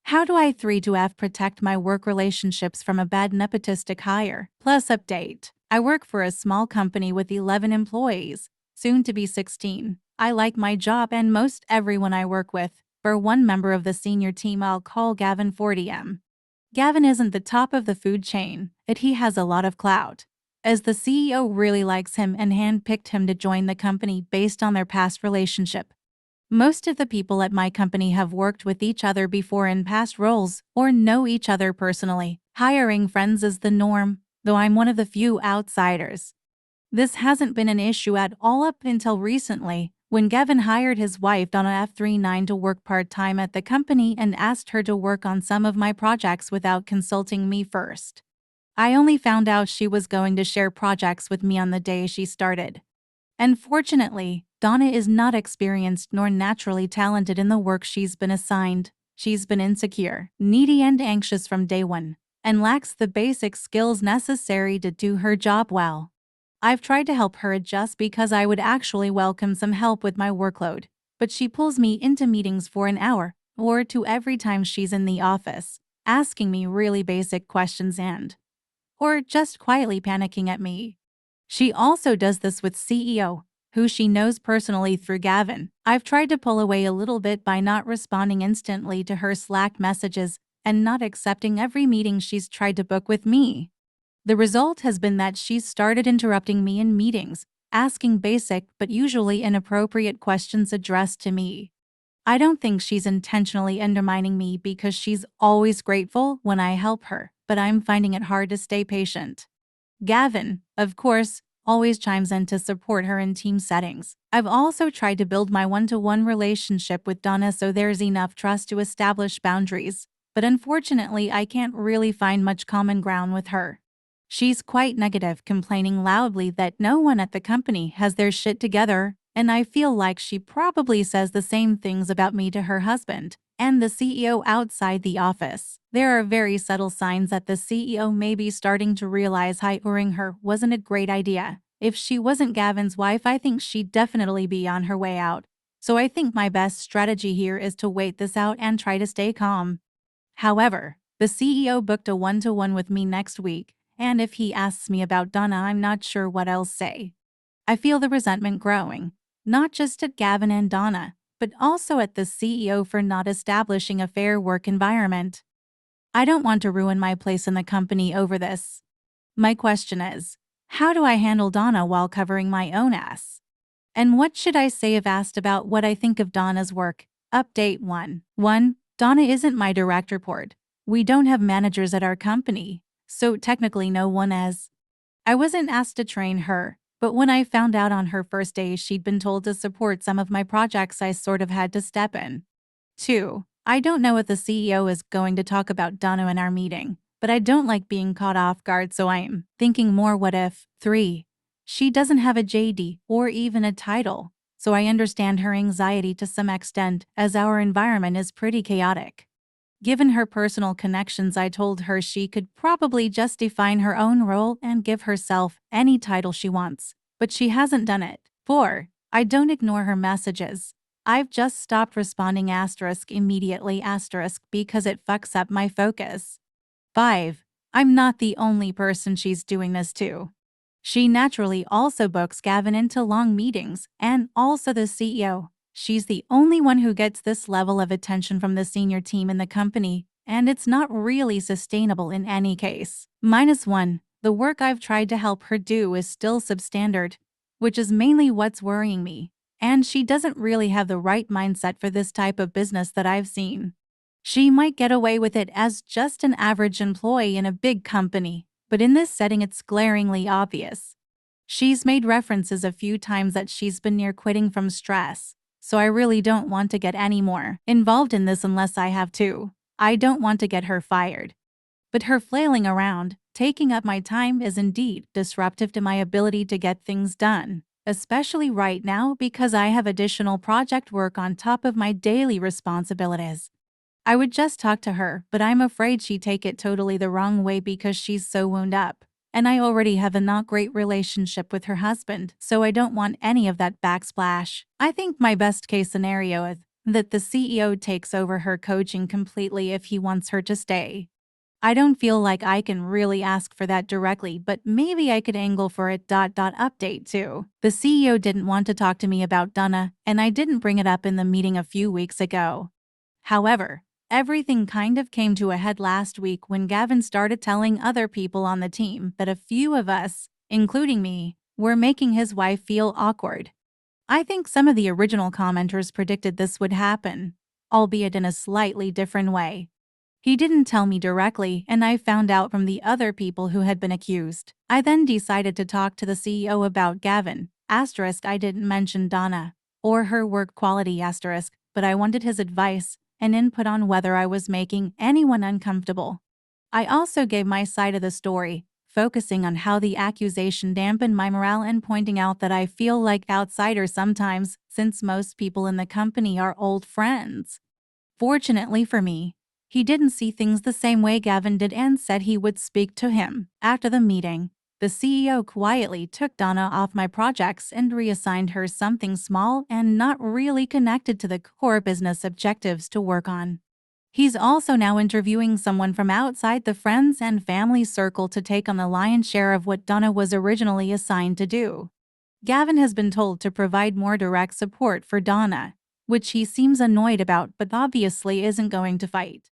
How do I 3 to F protect my work relationships from a bad nepotistic hire? Plus update. I work for a small company with 11 employees, soon to be 16. I like my job and most everyone I work with. For one member of the senior team I'll call Gavin 40M. Gavin isn't the top of the food chain, but he has a lot of clout, as the CEO really likes him and handpicked him to join the company based on their past relationship. Most of the people at my company have worked with each other before in past roles or know each other personally. Hiring friends is the norm, though I'm one of the few outsiders. This hasn't been an issue at all up until recently, when Gavin hired his wife Donna F39 to work part-time at the company and asked her to work on some of my projects without consulting me first. I only found out she was going to share projects with me on the day she started. Unfortunately, Donna is not experienced nor naturally talented in the work she's been assigned. She's been insecure, needy and anxious from day one, and lacks the basic skills necessary to do her job well. I've tried to help her adjust because I would actually welcome some help with my workload, but she pulls me into meetings for an hour or two every time she's in the office, asking me really basic questions or just quietly panicking at me. She also does this with CEO, who she knows personally through Gavin. I've tried to pull away a little bit by not responding instantly to her Slack messages and not accepting every meeting she's tried to book with me. The result has been that she's started interrupting me in meetings, asking basic but usually inappropriate questions addressed to me. I don't think she's intentionally undermining me because she's always grateful when I help her, but I'm finding it hard to stay patient. Gavin, of course, always chimes in to support her in team settings. I've also tried to build my one-to-one relationship with Donna so there's enough trust to establish boundaries, but unfortunately I can't really find much common ground with her. She's quite negative, complaining loudly that no one at the company has their shit together, and I feel like she probably says the same things about me to her husband and the CEO outside the office. There are very subtle signs that the CEO may be starting to realize hiring her wasn't a great idea. If she wasn't Gavin's wife, I think she'd definitely be on her way out. So I think my best strategy here is to wait this out and try to stay calm. However, the CEO booked a one-to-one with me next week, and if he asks me about Donna, I'm not sure what I'll say. I feel the resentment growing, not just at Gavin and Donna, but also at the CEO for not establishing a fair work environment. I don't want to ruin my place in the company over this. My question is, how do I handle Donna while covering my own ass? And what should I say if asked about what I think of Donna's work? Update 1. 1. Donna isn't my direct report. We don't have managers at our company, so technically no one is. I wasn't asked to train her, but when I found out on her first day she'd been told to support some of my projects, I sort of had to step in. 2. I don't know if the CEO is going to talk about Donna in our meeting, but I don't like being caught off guard, so I'm thinking more what if. 3. She doesn't have a JD or even a title, so I understand her anxiety to some extent as our environment is pretty chaotic. Given her personal connections, I told her she could probably just define her own role and give herself any title she wants, but she hasn't done it. 4. I don't ignore her messages. I've just stopped responding immediately because it fucks up my focus. 5. I'm not the only person she's doing this to. She naturally also books Gavin into long meetings and also the CEO. She's the only one who gets this level of attention from the senior team in the company, and it's not really sustainable in any case. -1. The work I've tried to help her do is still substandard, which is mainly what's worrying me, and she doesn't really have the right mindset for this type of business that I've seen. She might get away with it as just an average employee in a big company, but in this setting it's glaringly obvious. She's made references a few times that she's been near quitting from stress, so I really don't want to get any more involved in this unless I have to. I don't want to get her fired. But her flailing around, taking up my time, is indeed disruptive to my ability to get things done, especially right now because I have additional project work on top of my daily responsibilities. I would just talk to her, but I'm afraid she'd take it totally the wrong way because she's so wound up. And I already have a not great relationship with her husband, so I don't want any of that backsplash. I think my best case scenario is that the CEO takes over her coaching completely if he wants her to stay. I don't feel like I can really ask for that directly, but maybe I could angle for it. Update too. The CEO didn't want to talk to me about Donna, and I didn't bring it up in the meeting a few weeks ago. However, everything kind of came to a head last week when Gavin started telling other people on the team that a few of us, including me, were making his wife feel awkward. I think some of the original commenters predicted this would happen, albeit in a slightly different way. He didn't tell me directly, and I found out from the other people who had been accused. I then decided to talk to the CEO about Gavin. I didn't mention Donna or her work quality but I wanted his advice and input on whether I was making anyone uncomfortable. I also gave my side of the story, focusing on how the accusation dampened my morale and pointing out that I feel like outsider sometimes, since most people in the company are old friends. Fortunately for me, he didn't see things the same way Gavin did and said he would speak to him. After the meeting, the CEO quietly took Donna off my projects and reassigned her something small and not really connected to the core business objectives to work on. He's also now interviewing someone from outside the friends and family circle to take on the lion's share of what Donna was originally assigned to do. Gavin has been told to provide more direct support for Donna, which he seems annoyed about but obviously isn't going to fight.